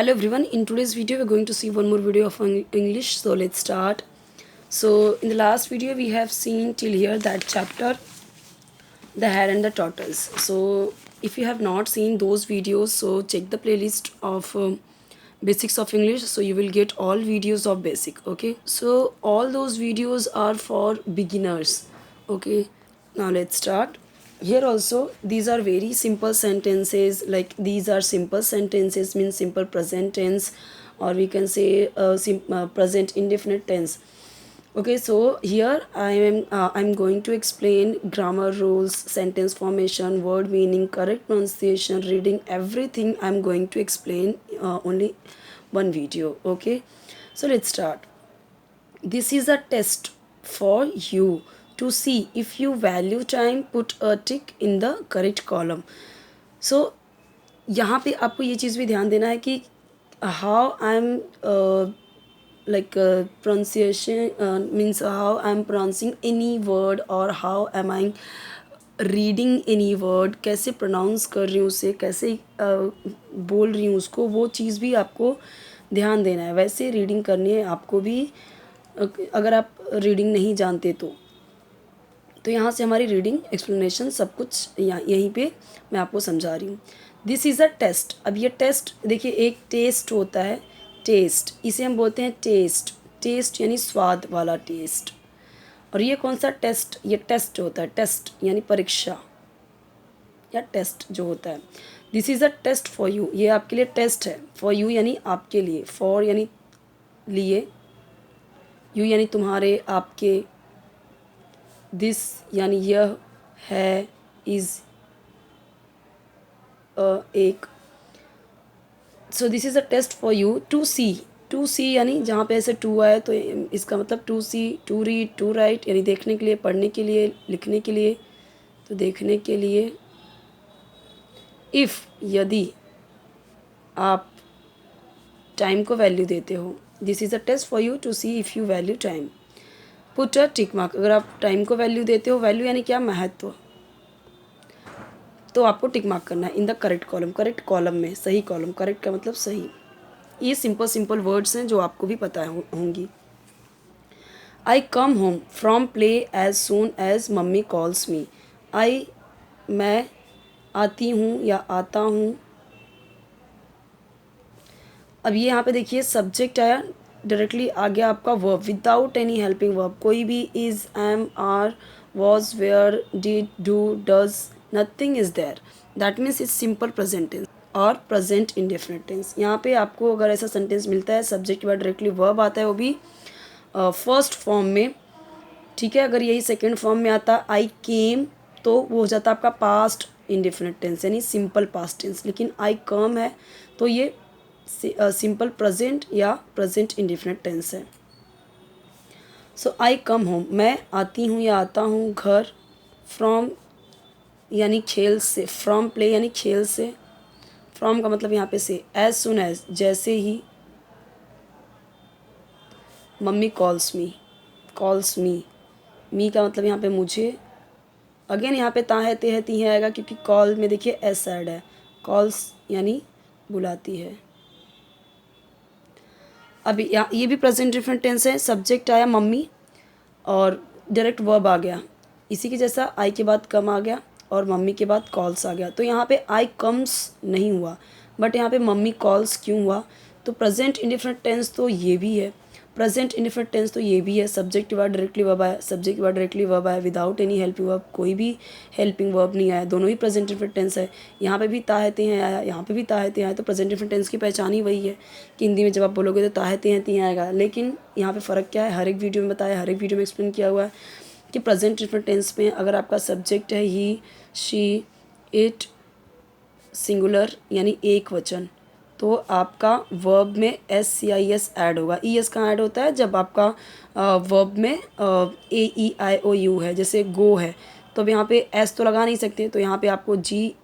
Hello everyone, in today's video we're going to see one more video of English, so let's start. So in the last video we have seen till here that chapter, the hare and the tortoise. So if you have not seen those videos, so check the playlist of basics of English, so you will get all videos of basic. Okay, so all those videos are for beginners. Okay, now let's start. Here also these are very simple sentences, like these are simple sentences means simple present tense, or we can say present indefinite tense. Okay, so here I'm going to explain grammar rules, sentence formation, word meaning, correct pronunciation, reading, everything I'm going to explain only one video. Okay, so let's start. This is a test for you to see if you value time. Put a tick in the correct column. So यहाँ पे आपको ये चीज़ भी ध्यान देना है कि how I am like pronunciation means how I am pronouncing any word or how am I reading any word, कैसे प्रोनाउंस कर रही हूँ उसे, कैसे बोल रही हूँ उसको, वो चीज़ भी आपको ध्यान देना है. वैसे रीडिंग करनी है आपको भी, अगर आप रीडिंग नहीं जानते तो यहाँ से हमारी रीडिंग एक्सप्लेनेशन सब कुछ यहीं पे मैं आपको समझा रही हूँ. This is a test. अब ये टेस्ट देखिए, एक टेस्ट होता है, टेस्ट इसे हम बोलते हैं टेस्ट. टेस्ट यानी स्वाद वाला टेस्ट. और ये कौन सा टेस्ट, ये टेस्ट होता है, टेस्ट यानी परीक्षा या टेस्ट जो होता है. This is a test for you, ये आपके लिए टेस्ट है. फॉर यू यानी आपके लिए, फॉर यानी लिए, यू यानी तुम्हारे, आपके, दिस यानी यह है, इज़ एक. So this is a test for you to see. To see यानी जहाँ पे ऐसे टू आए तो इसका मतलब to see, to read, to write यानी देखने के लिए, पढ़ने के लिए, लिखने के लिए. तो देखने के लिए. इफ़ यदि आप टाइम को वैल्यू देते हो. This is a test for you to see if you value time. Put a tick mark. अगर आप टाइम को वैल्यू देते हो, वैल्यू यानी क्या, महत्व, तो आपको टिक मार्क करना है in the correct column. Correct column में, सही कॉलम. करेक्ट का मतलब सही. ये सिंपल वर्ड्स हैं जो आपको भी पता होंगी. I come home from play as soon as mummy calls me. I मैं आती हूँ या आता हूँ. अब ये यहाँ पे देखिए सब्जेक्ट आया, डायरेक्टली आ गया आपका verb without any helping verb. कोई भी is, am, are, was, were, did, do, does, nothing is there. That means it's simple present tense और प्रेजेंट इंडेफिनिट टेंस. यहाँ पे आपको अगर ऐसा सेंटेंस मिलता है, सब्जेक्ट के बाद डायरेक्टली वर्ब आता है, वो भी फर्स्ट फॉर्म में. ठीक है, अगर यही सेकेंड फॉर्म में आता आई केम, तो वो हो जाता आपका पास्ट इंडेफिनिट टेंस यानी सिंपल पास्ट टेंस. लेकिन आई कम है तो ये सिंपल प्रेजेंट या प्रेजेंट इंडेफिनिट टेंस है. सो आई कम होम, मैं आती हूँ या आता हूँ घर. फ्रॉम यानी खेल से, फ्रॉम प्ले यानी खेल से. फ्रॉम का मतलब यहाँ पे से. एज सुन एज जैसे ही. Mummy calls me, calls me, me का मतलब यहाँ पे मुझे. अगेन यहाँ पे ता है, ते है, ती है आएगा क्योंकि कॉल में देखिए एस ऐड है. कॉल्स यानी बुलाती है. अभी ये भी प्रेजेंट डिफरेंट टेंस है. सब्जेक्ट आया मम्मी और डायरेक्ट वर्ब आ गया, इसी के जैसा आई के बाद कम आ गया और मम्मी के बाद कॉल्स आ गया. तो यहाँ पे आई कम्स नहीं हुआ, बट यहाँ पे मम्मी कॉल्स क्यों हुआ. तो प्रेजेंट इंडिफरेंट टेंस तो ये भी है, प्रेजेंट इंडिफरेंट टेंस तो ये भी है. सब्जेक्ट के बाद डायरेक्टली वर्ब आया, सब्जेक्ट के बाद डायरेक्टली वर्ब आया विदाउट एनी हेल्पिंग वर्ब. कोई भी हेल्पिंग वर्ब नहीं आया, दोनों ही प्रेजेंट इंडिफरेंट टेंस है. यहाँ पे भी ताहते हैं आया, यहाँ पे भी ताहते हैं आया. तो प्रेजेंट इंडिफरेंट टेंस की पहचान ही वही है कि हिंदी में जब आप बोलोगे तो ताहते हैं, ती आएगा. लेकिन यहाँ पे फ़र्क क्या है, हर एक वीडियो में बताया, हर एक वीडियो में एक्सप्लेन किया हुआ है कि प्रेजेंट इंडिफरेंट टेंस में अगर आपका सब्जेक्ट है ही, शी, इट, सिंगुलर यानी एक वचन, तो आपका वर्ब में S C I S add होगा. ई एस कहाँ ऐड होता है, जब आपका वर्ब में ए ई आई ओ यू है. जैसे गो है तो अब यहाँ पे एस तो लगा नहीं सकते, तो यहाँ पे आपको जी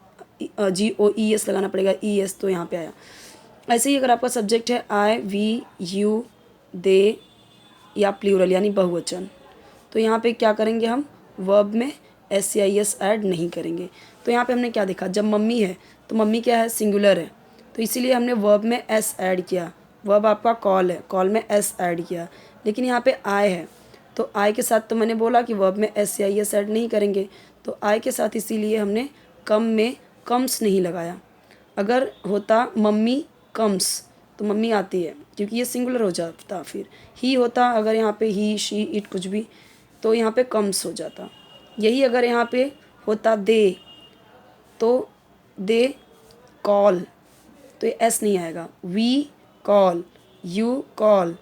ओ ई एस लगाना पड़ेगा. ई एस तो यहाँ पे आया. ऐसे ही अगर आपका सब्जेक्ट है आई, वी, यू, दे या प्लूरल यानी बहुवचन, तो यहाँ पे क्या करेंगे हम, वर्ब में S C I S add नहीं करेंगे. तो यहाँ पे हमने क्या देखा, जब मम्मी है तो मम्मी क्या है, सिंगुलर है. तो इसीलिए हमने वर्ब में एस ऐड किया। वर्ब आपका कॉल है, कॉल में एस ऐड किया, लेकिन यहाँ पे आई है, तो आई के साथ तो मैंने बोला कि वर्ब में एस या एस ऐड नहीं करेंगे, तो आई के साथ इसीलिए हमने कम में कम्स नहीं लगाया। अगर होता मम्मी कम्स तो मम्मी आती है, क्योंकि ये सिंगुलर हो जाता। फिर ही होता, अगर यहाँ पे ही शी इट कुछ भी, तो यहाँ पे कम्स हो जाता। यही अगर यहाँ पे होता दे, तो दे कॉल, तो ये एस नहीं आएगा। वी कॉल, यू कॉल,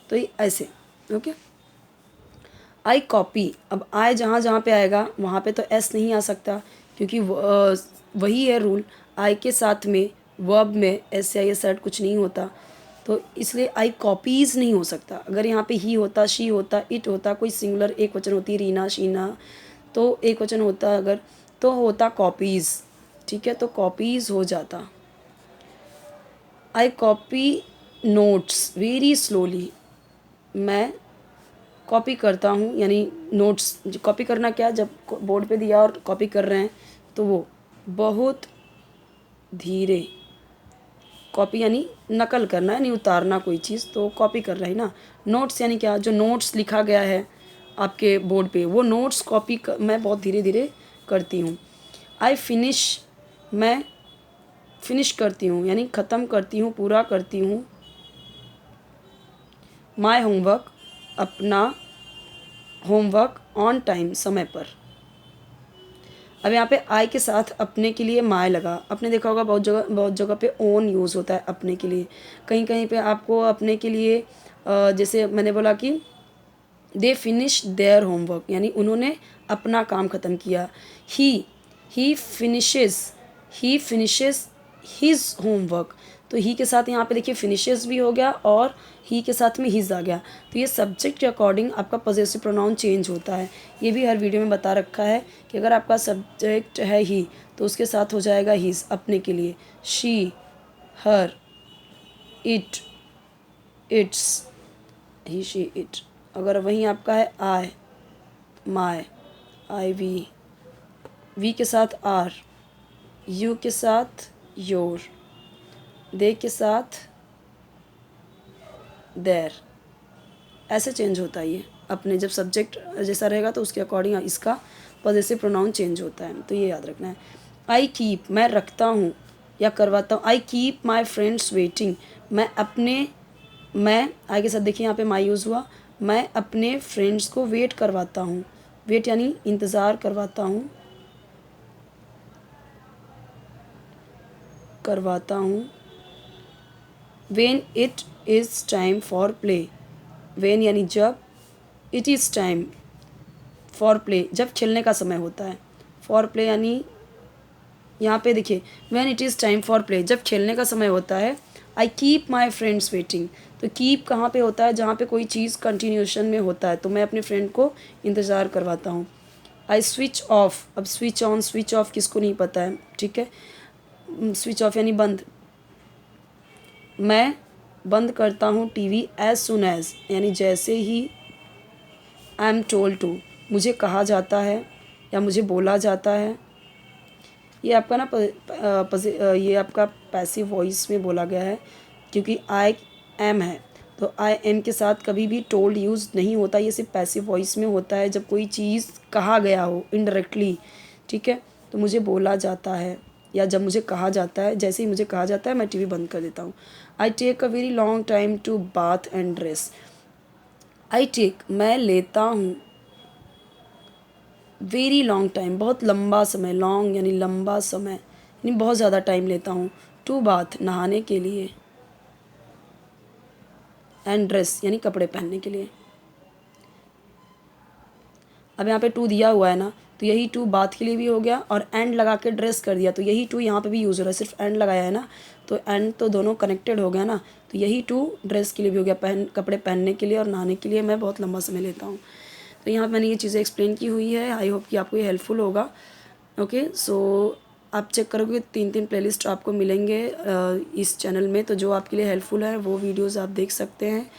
तो ये ऐसे। ओके। आई कॉपी, अब आई जहाँ जहाँ पे आएगा वहाँ पे तो एस नहीं आ सकता, क्योंकि वही है रूल, आई के साथ में वर्ब में एस या एस ऐड कुछ नहीं होता, तो इसलिए आई कॉपीज़ नहीं हो सकता। अगर यहाँ पे ही होता, शी होता, इट होता, कोई सिंगुलर एक वचन होती, रीना शीना, तो एक वचन होता अगर, तो होता कॉपीज़। ठीक है, तो कॉपीज़ हो जाता। आई कॉपी नोट्स वेरी स्लोली, मैं कॉपी करता हूँ, यानी नोट्स कॉपी करना क्या, जब बोर्ड पे दिया और कॉपी कर रहे हैं तो वो बहुत धीरे, कॉपी यानी नकल करना, यानी उतारना कोई चीज़, तो कॉपी कर रहा है ना। नोट्स यानी क्या, जो नोट्स लिखा गया है आपके बोर्ड पे, वो नोट्स कॉपी मैं बहुत धीरे धीरे करती हूँ। आई फिनिश, मैं फिनिश करती हूँ, यानी ख़त्म करती हूँ, पूरा करती हूँ। माई होमवर्क, अपना होमवर्क ऑन टाइम, समय पर। अब यहाँ पे आई के साथ अपने के लिए माय लगा। आपने देखा होगा बहुत जगह पे ओन यूज़ होता है अपने के लिए, कहीं कहीं पे आपको अपने के लिए जैसे मैंने बोला कि दे फिनिश देयर होमवर्क, यानी उन्होंने अपना काम ख़त्म किया। ही फिनिशेस हिज होमवर्क, तो ही के साथ यहाँ पे देखिए फिनिशेस भी हो गया और ही के साथ में हिज आ गया। तो ये सब्जेक्ट के अकॉर्डिंग आपका पॉजेसिव प्रोनाउन चेंज होता है। ये भी हर वीडियो में बता रखा है कि अगर आपका सब्जेक्ट है ही तो उसके साथ हो जाएगा हिज अपने के लिए, she, her, it, it's, he, she, it. अगर वहीं आपका है आई, माय, आई, वी के साथ आर, यू के साथ योर, दे के साथ देर, ऐसे चेंज होता है ये अपने। जब सब्जेक्ट जैसा रहेगा तो उसके अकॉर्डिंग इसका पॉजेसिव प्रोनाउन चेंज होता है, तो ये याद रखना है। आई कीप, मैं रखता हूँ या करवाता हूँ। I keep my friends waiting, मैं आई के साथ देखिए यहाँ पे माई यूज़ हुआ, मैं अपने फ्रेंड्स को वेट करवाता हूँ। वेट यानी इंतज़ार करवाता हूँ, when it is time for play, when यानी जब, it is time for play जब खेलने का समय होता है, फॉर प्ले यानी यहाँ पे देखिए when it is time for play जब खेलने का समय होता है। I keep my friends waiting, तो कीप कहाँ पे होता है, जहाँ पे कोई चीज़ कंटिन्यूशन में होता है, तो मैं अपने फ्रेंड को इंतज़ार करवाता हूँ। आई स्विच ऑफ, अब स्विच ऑन स्विच ऑफ किसको नहीं पता है, ठीक है। स्विच ऑफ यानी बंद, मैं बंद करता हूँ टीवी एज सुन एज, यानी जैसे ही आई एम टोल्ड टू, मुझे कहा जाता है या मुझे बोला जाता है। ये आपका ना ये आपका पैसिव वॉइस में बोला गया है, क्योंकि आई एम है, तो आई एम के साथ कभी भी टोल्ड यूज़ नहीं होता। ये सिर्फ पैसिव वॉइस में होता है जब कोई चीज़ कहा गया हो इनडायरेक्टली, ठीक है। तो मुझे बोला जाता है या जब मुझे कहा जाता है, जैसे ही मुझे कहा जाता है मैं टीवी बंद कर देता हूँ। I take a very long time to bath and dress, I take मैं लेता हूँ, वेरी लॉन्ग टाइम बहुत लंबा समय, लॉन्ग यानी लंबा समय यानी बहुत ज़्यादा टाइम लेता हूँ, टू बाथ नहाने के लिए, एंड ड्रेस यानी कपड़े पहनने के लिए। अब यहाँ पे टू दिया हुआ है ना, तो यही टू बाथ के लिए भी हो गया और एंड लगा के ड्रेस कर दिया, तो यही टू यहाँ पे भी यूज़ हो रहा है, सिर्फ एंड लगाया है ना, तो एंड तो दोनों कनेक्टेड हो गया ना, तो यही टू ड्रेस के लिए भी हो गया, कपड़े पहनने के लिए और नहाने के लिए मैं बहुत लंबा समय लेता हूँ। तो यहाँ मैंने ये चीज़ें एक्सप्लेन की हुई है, आई होप कि आपको ये हेल्पफुल होगा। ओके, सो आप चेक करोगे 3 प्लेलिस्ट आपको मिलेंगे इस चैनल में, तो जो आपके लिए हेल्पफुल है वो वीडियोस आप देख सकते हैं।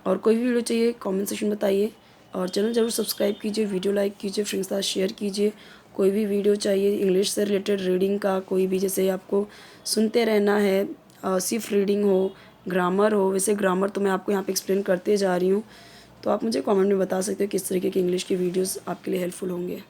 और कोई भी वीडियो चाहिए कमेंट सेक्शन बताइए, और चैनल ज़रूर सब्सक्राइब कीजिए, वीडियो लाइक कीजिए, फ्रेंड्स के साथ शेयर कीजिए, कोई भी वीडियो चाहिए इंग्लिश से रिलेटेड रीडिंग का, कोई भी जैसे आपको सुनते रहना है, सिर्फ रीडिंग हो, ग्रामर हो, वैसे ग्रामर तो मैं आपको यहाँ पे एक्सप्लेन करते जा रही हूँ, तो आप मुझे कमेंट में बता सकते हो किस तरीके की इंग्लिश की वीडियोस आपके लिए हेल्पफुल होंगे।